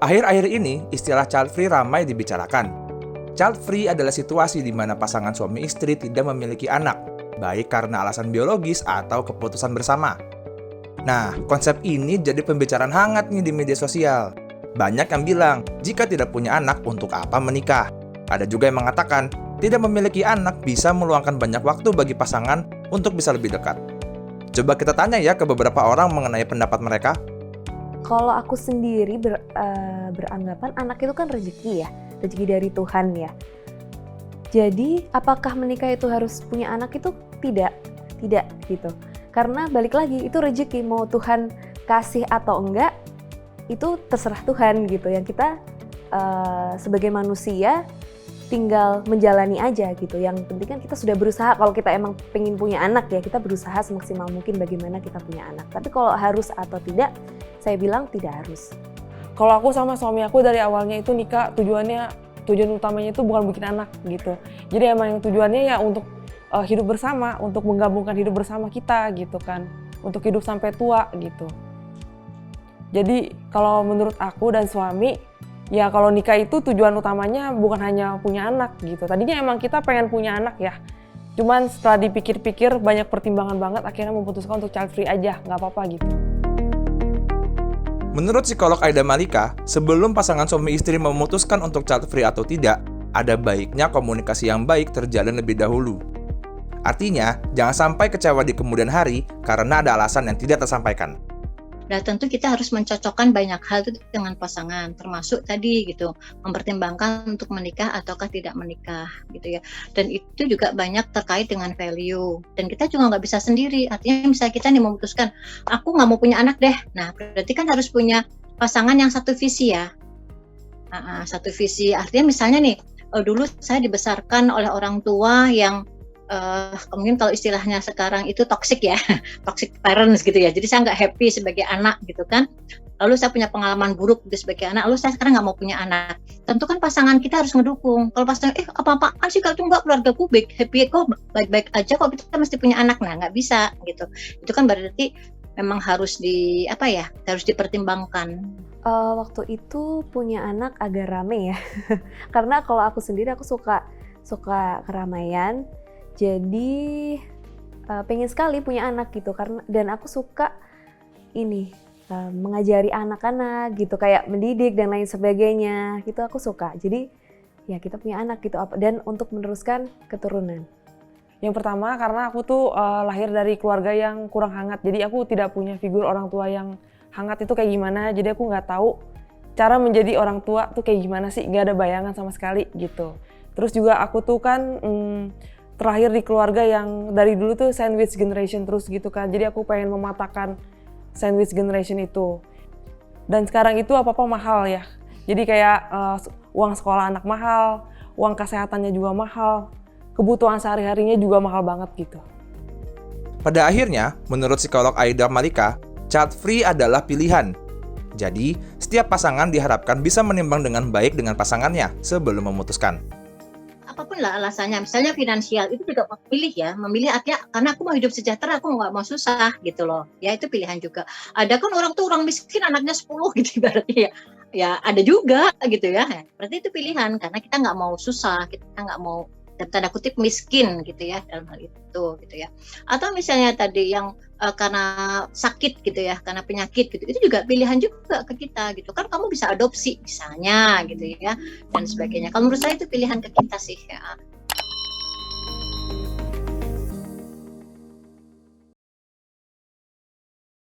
Akhir-akhir ini, istilah child free ramai dibicarakan. Child free adalah situasi di mana pasangan suami istri tidak memiliki anak, baik karena alasan biologis atau keputusan bersama. Nah, konsep ini jadi pembicaraan hangat nih di media sosial. Banyak yang bilang, jika tidak punya anak, untuk apa menikah? Ada juga yang mengatakan, tidak memiliki anak bisa meluangkan banyak waktu bagi pasangan untuk bisa lebih dekat. Coba kita tanya ya ke beberapa orang mengenai pendapat mereka. Kalau aku sendiri beranggapan anak itu kan rezeki ya, rezeki dari Tuhan ya. Jadi apakah menikah itu harus punya anak itu tidak gitu. Karena balik lagi itu rezeki, mau Tuhan kasih atau enggak itu terserah Tuhan gitu. Yang kita sebagai manusia tinggal menjalani aja gitu. Yang penting kan kita sudah berusaha, kalau kita emang pengen punya anak ya kita berusaha semaksimal mungkin bagaimana kita punya anak. Tapi kalau harus atau tidak, saya bilang tidak harus. Kalau aku sama suami aku dari awalnya itu nikah tujuan utamanya itu bukan bikin anak gitu. Jadi emang yang tujuannya ya untuk hidup bersama, untuk menggabungkan hidup bersama kita gitu kan. Untuk hidup sampai tua gitu. Jadi kalau menurut aku dan suami, ya kalau nikah itu tujuan utamanya bukan hanya punya anak gitu. Tadinya emang kita pengen punya anak ya. Cuman setelah dipikir-pikir banyak pertimbangan banget akhirnya memutuskan untuk child free aja, nggak apa-apa gitu. Menurut psikolog Aida Malika, sebelum pasangan suami istri memutuskan untuk child free atau tidak, ada baiknya komunikasi yang baik terjalin lebih dahulu. Artinya, jangan sampai kecewa di kemudian hari karena ada alasan yang tidak tersampaikan. Nah, tentu kita harus mencocokkan banyak hal itu dengan pasangan, termasuk tadi gitu, mempertimbangkan untuk menikah ataukah tidak menikah gitu ya. Dan itu juga banyak terkait dengan value. Dan kita juga nggak bisa sendiri. Artinya misalnya kita nih memutuskan, aku nggak mau punya anak deh. Nah, berarti kan harus punya pasangan yang satu visi ya. Satu visi. Artinya misalnya nih, dulu saya dibesarkan oleh orang tua yang mungkin kalau istilahnya sekarang itu toxic ya, toxic parents gitu ya. Jadi saya nggak happy sebagai anak gitu kan. Lalu saya punya pengalaman buruk gitu sebagai anak. Lalu saya sekarang nggak mau punya anak. Tentu kan pasangan kita harus ngedukung. Kalau pasangan, apa-apaan sih kalau enggak, keluargaku happy kok, baik-baik aja kok, kita mesti punya anak. Nah, nggak bisa gitu. Itu kan berarti memang harus harus dipertimbangkan. Waktu itu punya anak agak rame ya. Karena kalau aku sendiri aku suka keramaian. Jadi pengen sekali punya anak gitu dan aku suka mengajari anak-anak gitu, kayak mendidik dan lain sebagainya gitu, aku suka. Jadi ya kita punya anak gitu dan untuk meneruskan keturunan. Yang pertama karena aku tuh lahir dari keluarga yang kurang hangat, jadi aku tidak punya figur orang tua yang hangat itu kayak gimana, jadi aku nggak tahu cara menjadi orang tua tuh kayak gimana sih, nggak ada bayangan sama sekali gitu. Terus juga aku tuh kan terlahir di keluarga yang dari dulu tuh sandwich generation terus gitu kan. Jadi aku pengen mematahkan sandwich generation itu. Dan sekarang itu apa-apa mahal ya. Jadi kayak uang sekolah anak mahal, uang kesehatannya juga mahal, kebutuhan sehari-harinya juga mahal banget gitu. Pada akhirnya, menurut psikolog Aida Malika, child free adalah pilihan. Jadi, setiap pasangan diharapkan bisa menimbang dengan baik dengan pasangannya sebelum memutuskan. Apapun lah alasannya, misalnya finansial, itu juga memilih artinya karena aku mau hidup sejahtera, aku nggak mau susah gitu loh, ya itu pilihan juga. Ada kan orang miskin anaknya 10 gitu berarti ya ada juga gitu ya, berarti itu pilihan karena kita nggak mau susah, kita nggak mau tanda kutip miskin gitu ya dalam hal itu gitu ya. Atau misalnya tadi yang karena sakit gitu ya, karena penyakit gitu, itu juga pilihan juga ke kita gitu kan, kamu bisa adopsi misalnya gitu ya dan sebagainya. Kalau menurut saya itu pilihan ke kita sih ya.